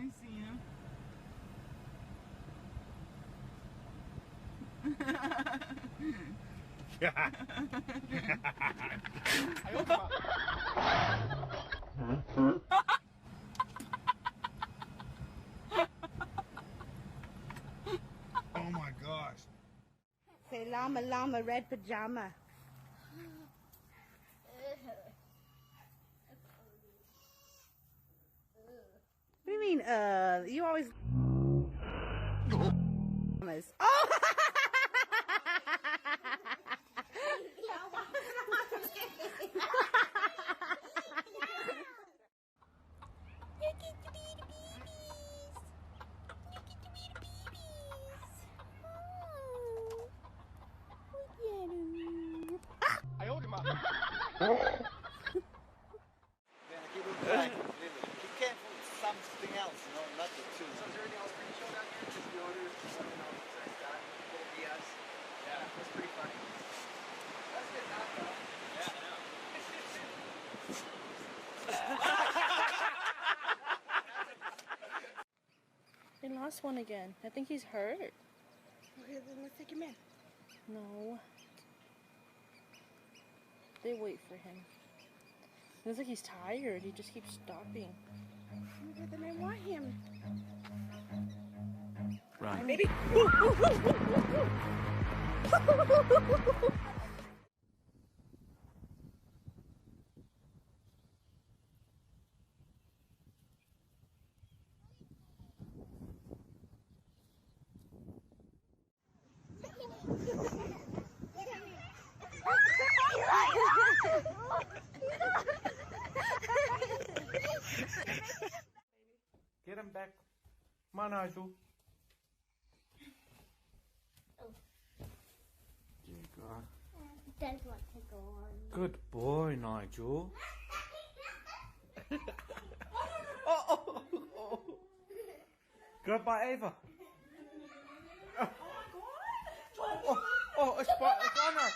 me see him. Oh my gosh. Say llama llama red pajama. What do you mean, you always... Oh! I hold him up. Be careful with something else, you know, not the two. So is there anything else for you to show down here? Just the owners, just let me know. Besides that, full BS. Yeah, that's pretty funny. That's good knock though. Yeah, I know. They lost one again. I think he's hurt. Okay, then let's take him in. No. They wait for him. It looks like he's tired. He just keeps stopping. Okay, then I want him. Run. Baby. Get him back. Come on, Nigel. There you go. Does want to go on. Good boy, Nigel. Oh. Good by Ava. Oh, it's Anna.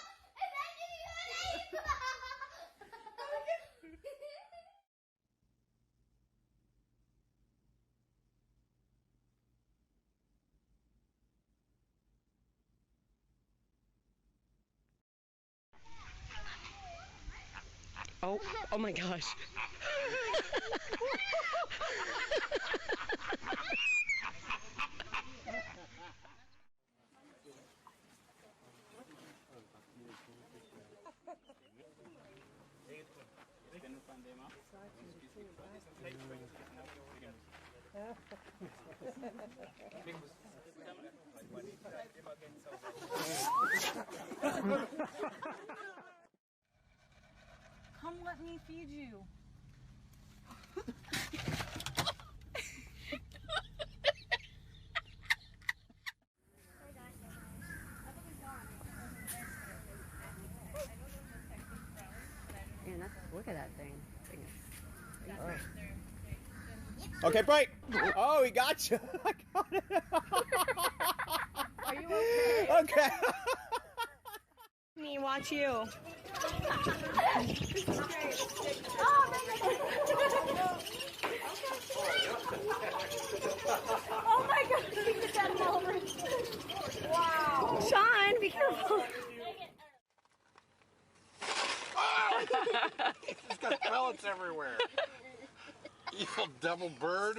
Oh my gosh. Come let me feed you. Anna, look at that thing. Okay, break. Oh, he got you. I got it. Are you okay? Okay. Me watch you. Oh my god, he put that over. Wow. Sean, be careful. He's got pellets everywhere. Evil devil bird.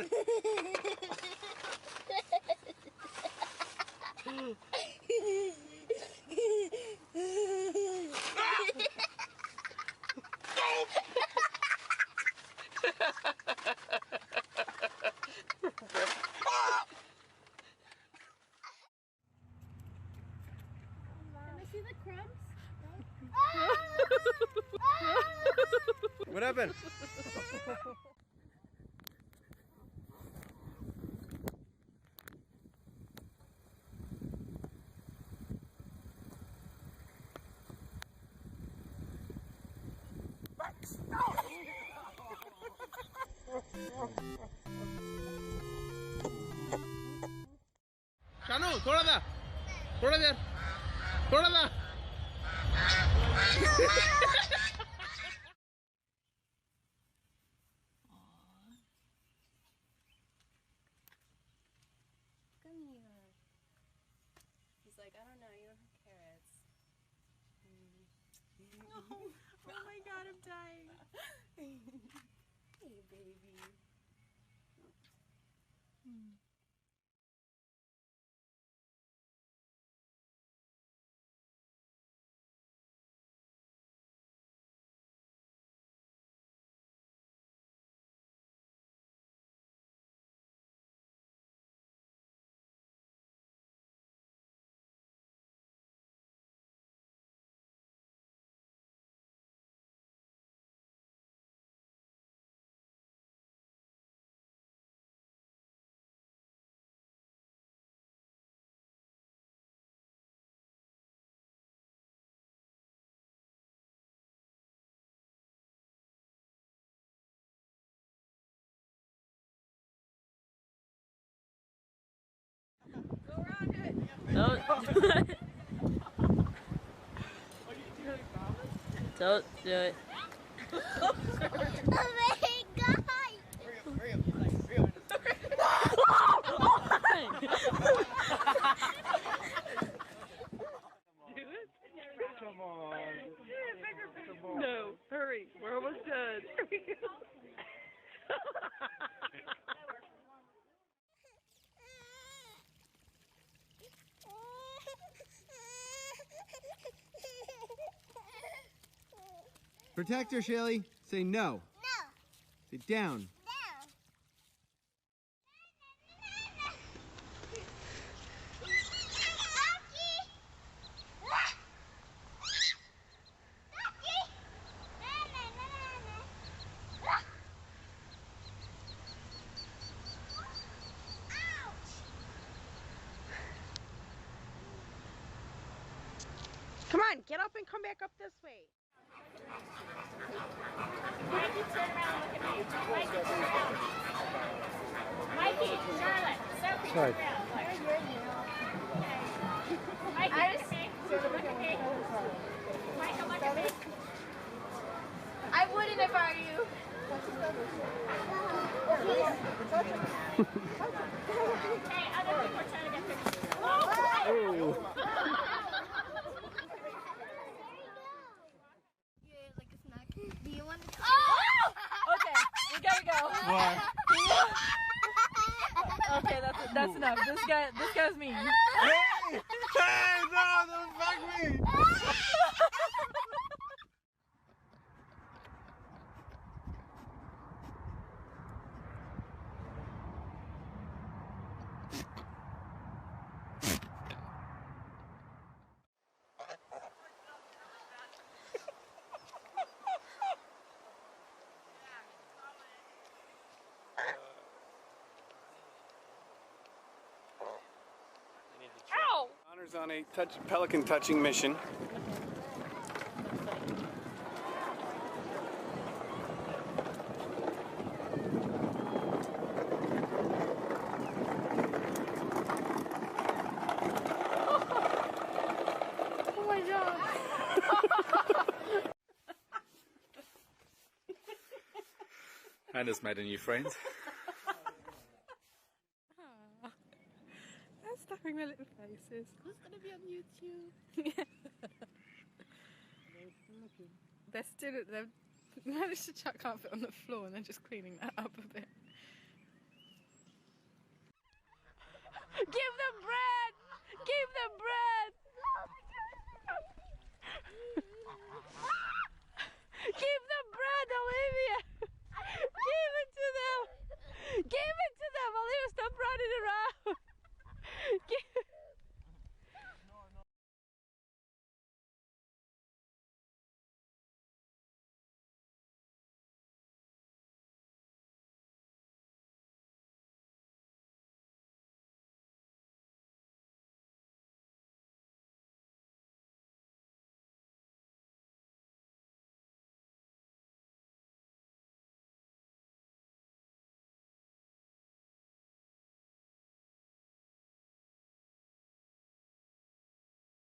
See the crumbs? What happened? Shanu थोड़ा दा थोड़ा देर थोड़ा दा Oh my god, I'm dying. Hey, baby. Don't Don't do it. Oh my god! Hurry up, hurry up. Come on. No, hurry. We're almost done. Protect her, Shelly. Say no. No. Say down. Come on, get up and come back up this way. Mikey, turn around and look at me. Mikey, turn around. Mikey, Charlotte, Sophie, turn around. Mikey, look at me. Look at me. Michael, look at me. I wouldn't if I were you. Hey, other people are trying to get pictures. Oh! Do you want to? Oh! Okay, we gotta go. What? Okay, that's enough. This guy's mean. Hey! Hey! No! Don't fuck me! Ow! Connor's on a pelican touching mission. Oh my god. I just made a new friend. I'm stuffing my little faces. It's gonna be on YouTube. They've managed to chuck carpet on the floor and they're just cleaning that up a bit.